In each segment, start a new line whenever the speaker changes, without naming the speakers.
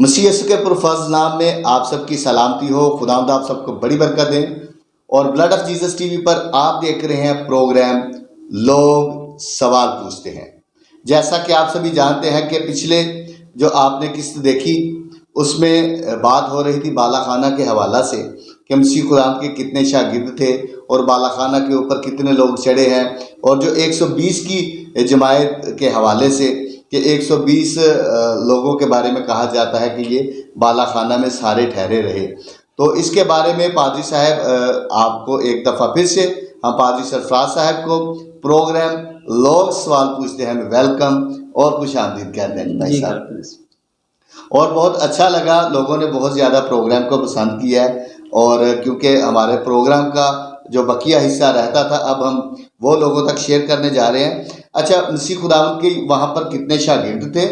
مسیح یسوع کے پرفضل نام میں آپ سب کی سلامتی ہو. خداوند آپ سب کو بڑی برکت دیں. اور بلڈ آف جیزس ٹی وی پر آپ دیکھ رہے ہیں پروگرام لوگ سوال پوچھتے ہیں. جیسا کہ آپ سبھی جانتے ہیں کہ پچھلے جو آپ نے قسط دیکھی اس میں بات ہو رہی تھی بالا خانہ کے حوالہ سے کہ مسیح خداوند کے کتنے شاگرد تھے اور بالا خانہ کے اوپر کتنے لوگ چڑھے ہیں، اور جو 120 کی جماعت کے حوالے سے کہ 120 لوگوں کے بارے میں کہا جاتا ہے کہ یہ بالا خانہ میں سارے ٹھہرے رہے. تو اس کے بارے میں پادری صاحب آپ کو ایک دفعہ پھر سے ہم پادری سرفراز صاحب کو پروگرام لوگ سوال پوچھتے ہیں ویلکم اور خوش آمدید کہتے ہیں بھائی صاحب. اور بہت اچھا لگا، لوگوں نے بہت زیادہ پروگرام کو پسند کیا ہے، اور کیونکہ ہمارے پروگرام کا جو بقیہ حصہ رہتا تھا اب ہم وہ لوگوں تک شیئر کرنے جا رہے ہیں. اچھا، مسیح خداوند کے وہاں پر کتنے شاگرد تھے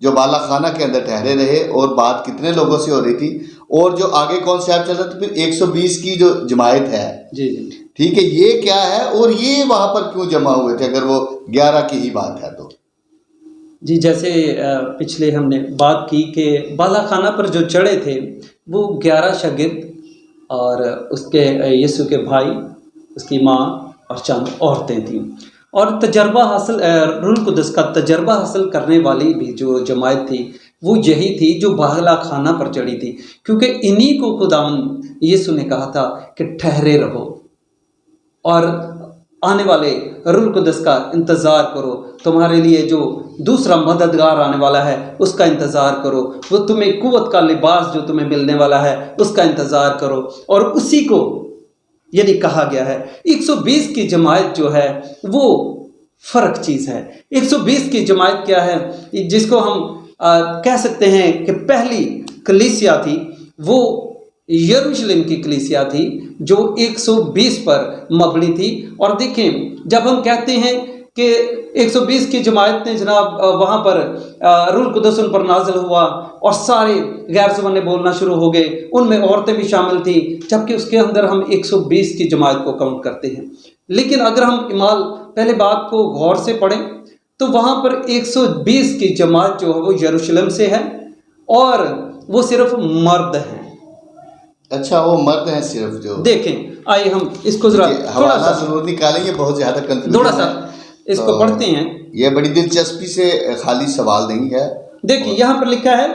جو بالا خانہ کے اندر ٹھہرے رہے، اور بات کتنے لوگوں سے ہو رہی تھی، اور جو آگے کون سے آپ چل رہا تھا پھر 120 کی جو جماعت ہے،
جی
ٹھیک ہے، یہ کیا ہے اور یہ وہاں پر کیوں جمع ہوئے تھے اگر وہ 11 کی ہی بات ہے تو؟
جی، جیسے پچھلے ہم نے بات کی کہ بالا خانہ پر جو چڑھے تھے وہ 11 شاگرد اور اس کے یسوع کے بھائی، اس کی ماں اور چند عورتیں تھیں. اور تجربہ حاصل روح القدس کا تجربہ حاصل کرنے والی بھی جو جماعت تھی وہ یہی تھی جو بالا خانہ پر چڑھی تھی، کیونکہ انہی کو خداوند یسوع نے کہا تھا کہ ٹھہرے رہو اور آنے والے روح القدس کا انتظار کرو. تمہارے لیے جو دوسرا مددگار آنے والا ہے اس کا انتظار کرو، وہ تمہیں قوت کا لباس جو تمہیں ملنے والا ہے اس کا انتظار کرو. اور اسی کو یعنی کہا گیا ہے 120 کی جماعت جو ہے وہ فرق چیز ہے. 120 کی جماعت کیا ہے؟ جس کو ہم کہہ سکتے ہیں کہ پہلی کلیسیا تھی وہ یروشلم کی کلیسیا تھی جو 120 پر مبنی تھی. اور دیکھیں، جب ہم کہتے ہیں کہ 120 کی جماعت نے جناب وہاں پر روح القدس ان پر نازل ہوا اور سارے غیر زبانیں بولنا شروع ہو گئے، ان میں عورتیں بھی شامل تھیں، جبکہ اس کے اندر ہم 120 کی جماعت کو کاؤنٹ کرتے ہیں. لیکن اگر ہم امال پہلے بات کو غور سے پڑھیں تو وہاں پر 120 کی جماعت جو ہے وہ یروشلم سے ہے اور وہ صرف مرد ہیں.
اچھا، وہ مرد ہیں صرف. جو
دیکھیں، آئیے ہم اس کو ذرا تھوڑا سا
ضرور نکالیں، یہ بہت زیادہ کنفیوژن
تھوڑا سا اس کو پڑھتے ہیں.
یہ بڑی دلچسپی سے خالی سوال نہیں ہے.
دیکھیں یہاں پر لکھا ہے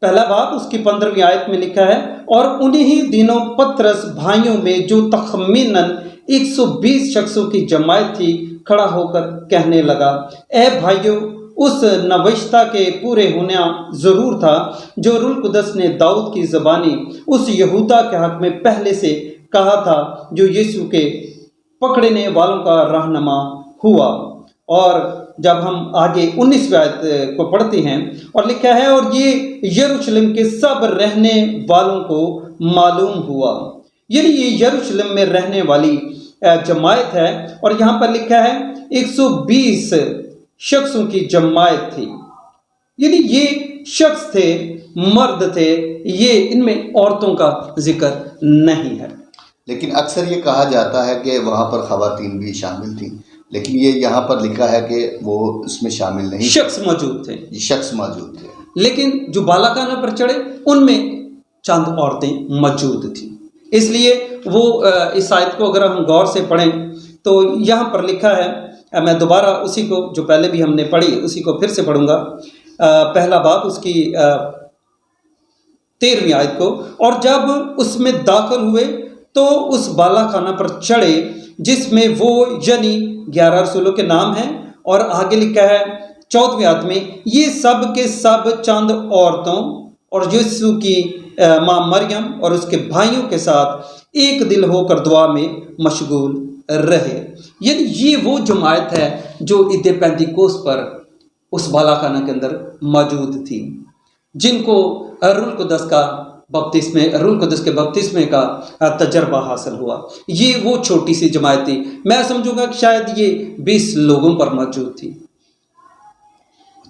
پہلا باب اس کی 15ویں آیت میں لکھا ہے، اور انہی دنوں پترس بھائیوں میں جو تخمیناً 120 شخصوں کی جماعت تھی کھڑا ہو کر کہنے لگا، اے بھائیوں، اس نوشتہ کے پورے ہونا ضرور تھا جو روح القدس نے داؤد کی زبانی اس یہودا کے حق میں پہلے سے کہا تھا، جو یسوع کے پکڑنے والوں کا رہنما ہوا. اور جب ہم آگے 19ویں آیت کو پڑھتے ہیں اور لکھا ہے، اور یہ یروشلم کے سب رہنے والوں کو معلوم ہوا. یعنی یہ یروشلم میں رہنے والی جماعت ہے، اور یہاں پر لکھا ہے 120 شخصوں کی جماعت تھی. یعنی یہ شخص تھے، مرد تھے، یہ ان میں عورتوں کا ذکر نہیں ہے.
لیکن اکثر یہ کہا جاتا ہے کہ وہاں پر خواتین بھی شامل تھیں، لیکن یہ یہاں پر لکھا ہے کہ وہ اس میں شامل نہیں.
شخص موجود تھے،
شخص موجود تھے،
لیکن جو بالا خانہ پر چڑھے ان میں چند عورتیں موجود تھیں. اس لیے وہ اس آیت کو اگر ہم غور سے پڑھیں تو یہاں پر لکھا ہے، میں دوبارہ اسی کو جو پہلے بھی ہم نے پڑھی اسی کو پھر سے پڑھوں گا. پہلا باب اس کی 13ویں آیت کو، اور جب اس میں داخل ہوئے تو اس بالا خانہ پر چڑھے جس میں وہ یعنی 11 رسولوں کے نام ہیں. اور آگے لکھا ہے 14ویں آیت میں، یہ سب کے سب چند عورتوں اور یسوع کی ماں مریم اور اس کے بھائیوں کے ساتھ ایک دل ہو کر دعا میں مشغول رہے. یعنی یہ وہ جماعت ہے جو عید پینتیکوست پر اس بالا خانہ کے اندر موجود تھی، جن کو روح القدس کا روح القدس کے بپتسمے کا تجربہ حاصل ہوا. یہ وہ چھوٹی سی جماعت تھی، میں سمجھوں گا کہ شاید یہ 20 لوگوں پر موجود تھی.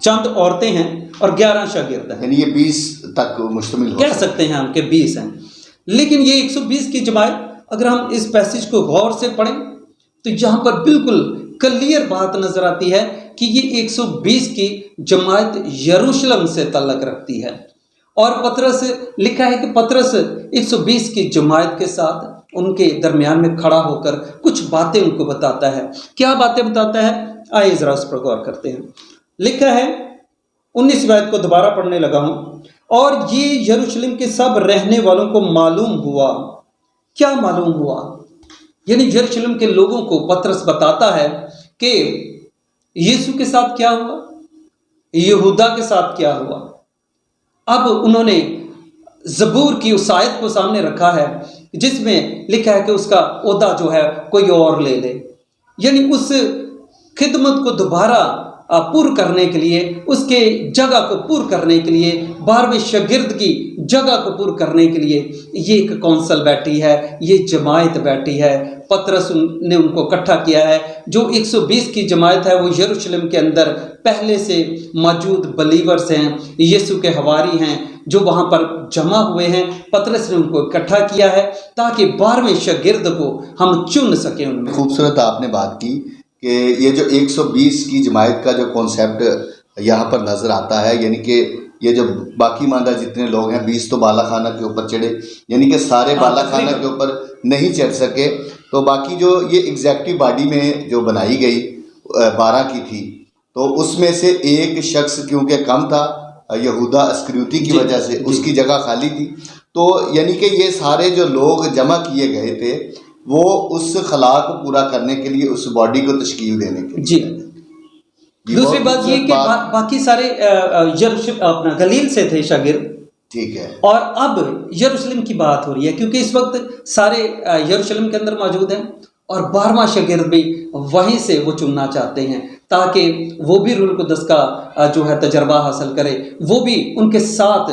چند عورتیں ہیں اور 11 شاگرد ہیں،
یعنی یہ 20 تک مشتمل ہو
کہہ سکتے ہیں ہم کہ 20 ہیں. لیکن یہ 120 کی جماعت اگر ہم اس پیسج کو غور سے پڑھیں تو یہاں پر بالکل क्लियर बात नजर आती है कि ये 120 की जमात यरूशलेम से ताल्लुक रखती है। और पतरस, लिखा है कि पतरस 120 की जमात के साथ उनके दरमियान में खड़ा होकर कुछ बातें उनको बताता है। क्या बातें बताता है, आइए जरा उस पर गौर करते हैं। लिखा है 19 आयत को दोबारा पढ़ने लगा हूं। और ये यरूशलेम के सब रहने वालों को मालूम हुआ। क्या मालूम हुआ? यानी यरूशलेम के लोगों को पतरस बताता है कि यीशु के साथ क्या हुआ, यहूदा के साथ क्या हुआ। अब उन्होंने ज़बूर की उस आयत को सामने रखा है जिसमें लिखा है कि उसका ओहदा जो है कोई और ले ले। यानी उस खिदमत को दोबारा पूर्ण करने के लिए, उसके जगह को पूर्ण करने के लिए, 12वें शागिर्द की जगह को पूर्ण करने के लिए ये एक कौंसल बैठी है, ये जमायत बैठी है। पतरस ने उनको इकट्ठा किया है। जो 120 की जमायत है वो यरूशलेम के अंदर पहले से मौजूद बलीवर्स हैं, यीशु के हवारी हैं जो वहाँ पर जमा हुए हैं। पतरस ने उनको इकट्ठा किया है ताकि 12वें शागिर्द को हम चुन सकें उनमें।
खूबसूरत आपने बात की कि ये जो 120 की जमायत का जो कॉन्सेप्ट यहाँ पर नज़र आता है, यानी कि ये जो बाकी मानदार जितने लोग हैं 20 तो बाला खाना के ऊपर चढ़े, यानी कि सारे बाला खाना के ऊपर नहीं चढ़ सके। तो बाकी जो ये एग्जेक्टिव बॉडी में जो बनाई गई 12 की थी, तो उसमें से एक शख्स क्योंकि कम था, यहूदा अस्करियोती की वजह से उसकी जगह खाली थी। तो यानी कि ये सारे जो लोग जमा किए गए थे वो उस खला को पूरा करने के लिए, उस बॉडी को तश्कील देने के लिए।
जी, दूसरी बात ये कि बाकी सारे अपना गलील से थे शागिर्द,
ठीक है।
और अब यरूशलेम की बात हो रही है क्योंकि इस वक्त सारे यरूशलेम के अंदर मौजूद हैं और 12वां शागिर्द भी वहीं से वो चुनना चाहते हैं ताकि वो भी रूल कुदस का जो है तजर्बा हासिल करे, वो भी उनके साथ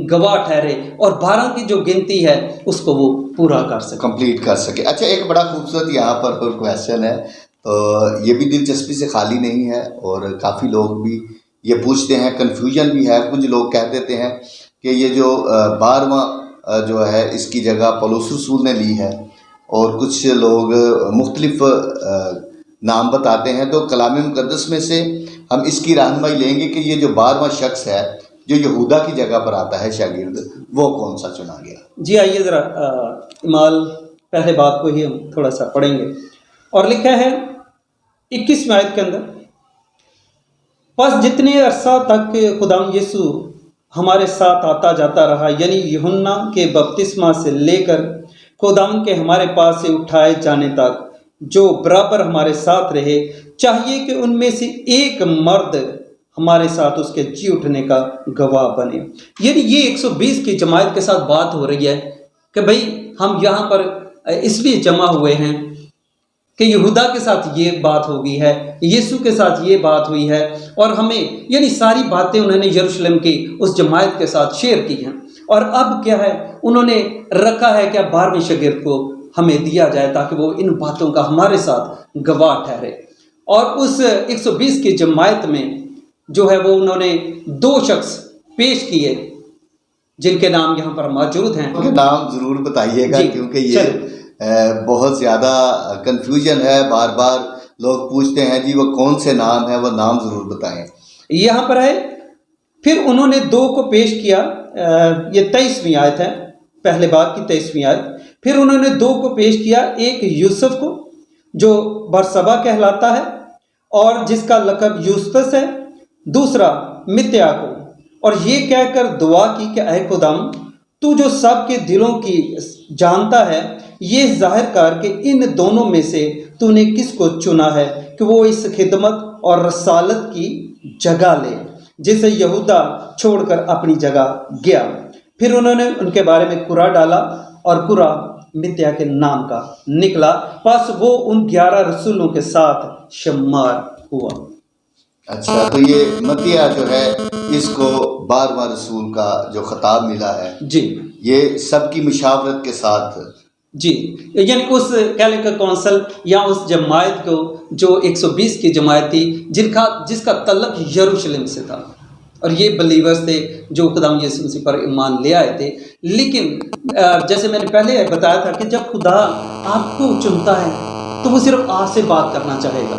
गवाह ठहरे और 12 की जो गिनती है उसको वो पूरा कर सके,
कंप्लीट कर सके। अच्छा, एक बड़ा खूबसूरत यहाँ पर क्वेश्चन है, तो ये भी दिलचस्पी से खाली नहीं है और काफ़ी लोग भी ये पूछते हैं, कन्फ्यूजन भी है। कुछ लोग कह देते हैं कि ये जो 12वां जो है इसकी जगह पौलुस रसूल ने ली है, और कुछ लोग मुख्तलिफ नाम बताते हैं। तो कलाम मुक़द्दस में से हम इसकी रहनुमाई लेंगे कि ये जो 12वां शख्स है जो यहूदा की जगह पर आता है शागिर्द, वो कौन सा चुना गया।
जी आइए ज़रा इमाल पहले बात को ही हम थोड़ा सा पढ़ेंगे। और लिखा है 21वें आयत के अंदर, बस जितने अरसा तक खुदाम यीशु हमारे साथ आता जाता रहा, यानी यूहन्ना के बपतिस्मा से लेकर खुदाम के हमारे पास से उठाए जाने तक जो बराबर हमारे साथ रहे, चाहिए कि उनमें से एक मर्द हमारे साथ उसके जी उठने का गवाह बने। यानी ये 120 की जमायत के साथ बात हो रही है कि भाई हम यहाँ पर इसलिए जमा हुए हैं कि यहूदा के साथ ये बात हो गई है, यीशु के साथ ये बात हुई है, और हमें यानी सारी बातें उन्होंने यरूशलेम की उस जमायत के साथ शेयर की हैं। और अब क्या है, उन्होंने रखा है कि 12वें शागिर्द को हमें दिया जाए ताकि वो इन बातों का हमारे साथ गवाह ठहरे। और उस 120 की जमायत में जो है वो उन्होंने 2 शख्स पेश किए जिनके नाम यहाँ पर मौजूद हैं।
उनके नाम ज़रूर बताइएगा क्योंकि ये बहुत ज़्यादा कंफ्यूजन है, बार बार लोग पूछते हैं जी वो कौन से नाम है, वो नाम ज़रूर बताएं।
यहाँ पर है, फिर उन्होंने 2 को पेश किया, ये 23वीं आयत है, पहले बाब की 23वीं आयत। फिर उन्होंने 2 को पेश किया, एक यूसुफ को जो बरसबा कहलाता है और जिसका लक़ब यूस्तस है, दूसरा मित्या को, और ये कहकर दुआ की कि ऐ खुदाम तू जो सब के दिलों की जानता है, ये जाहिर कर कि इन दोनों में से तूने किसको चुना है कि वो इस खिदमत और रसालत की जगह ले जिसे यहूदा छोड़कर अपनी जगह गया। फिर उन्होंने उनके बारे में कुरा डाला और कुरा मित्या के नाम का निकला, बस वो उन 11 रसूलों के साथ शुमार हुआ।
अच्छा, तो ये मतिया जो है इसको 12वां रसूल का जो खिताब मिला है
जी,
ये सबकी मुशावरत के साथ
जी, यानी उस कैलिकट कौंसल या उस जमायत को जो 120 की जमायत थी जिसका तल्लुक यरूशलेम से था, और ये बलीवर्स थे जो खुदाम यीशु मसीह पर ईमान ले आए थे। लेकिन जैसे मैंने पहले बताया था कि जब खुदा आपको चुनता है तो वो सिर्फ आपसे बात करना चाहेगा,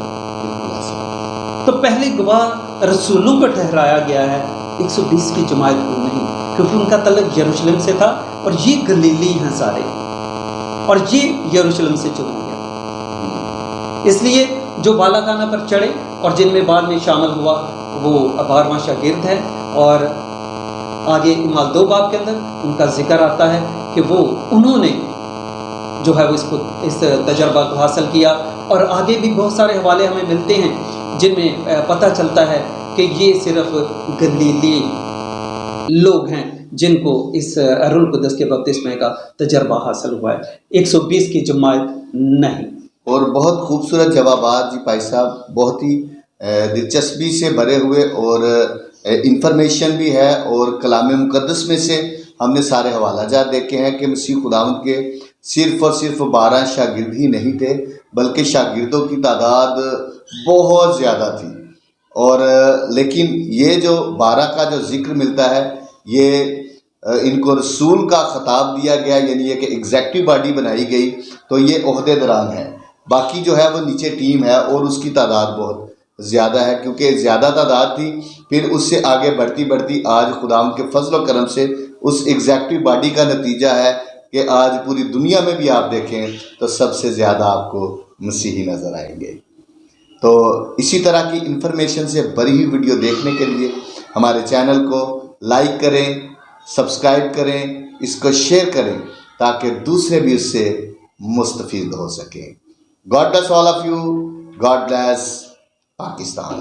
तो पहले गवाह रसूलों को ठहराया गया है, 120 की जमात को नहीं, क्योंकि उनका तलक यरूशलेम से था और ये गलीली हैं सारे, और ये यरूशलेम से चुना गया। इसलिए जो बालाखाना पर चढ़े और जिनमें बाद में शामिल हुआ वो 12वां शागिर्द है, और आगे इमाल 2 बाब के अंदर उनका जिक्र आता है कि वो उन्होंने जो है वो इस तजर्बा को हासिल किया। और आगे भी बहुत सारे हवाले हमें मिलते हैं जिनमें पता चलता है कि ये सिर्फ गलीली लोग हैं जिनको इस रुल कुदस के बपतिस्मे का तजर्बा हासिल हुआ है, 120 की जमात नहीं।
और बहुत खूबसूरत जवाबात जी भाई साहब, बहुत ही दिलचस्पी से भरे हुए, और इंफॉर्मेशन भी है, और कलाम मुक़द्दस में से हमने सारे हवालाजात देखे हैं कि मसीह खुदावंद के सिर्फ़ और सिर्फ 12 शागिर्द ही नहीं थे, बल्कि शागिर्दों की तादाद बहुत ज़्यादा थी। और लेकिन ये जो 12 का जो जिक्र मिलता है, ये इनको रसूल का ख़ताब दिया गया, यानी कि एग्जेक्टिव बॉडी बनाई गई, तो ये ओहदेदारान है। बाकी जो है वो नीचे टीम है और उसकी तादाद बहुत ज़्यादा है, क्योंकि ज़्यादा तादाद थी। फिर उससे आगे बढ़ती बढ़ती आज खुदाम के फजल व करम से उस एग्जेक्टिव बॉडी का नतीजा है कि आज पूरी दुनिया में भी आप देखें तो सबसे ज़्यादा आपको मसीही नज़र आएंगे। तो इसी तरह की इन्फॉर्मेशन से भरी हुई वीडियो देखने के लिए हमारे चैनल को लाइक करें, सब्सक्राइब करें, इसको शेयर करें, ताकि दूसरे भी उससे मुस्तफीद हो सकें। God bless all of you, God bless Pakistan.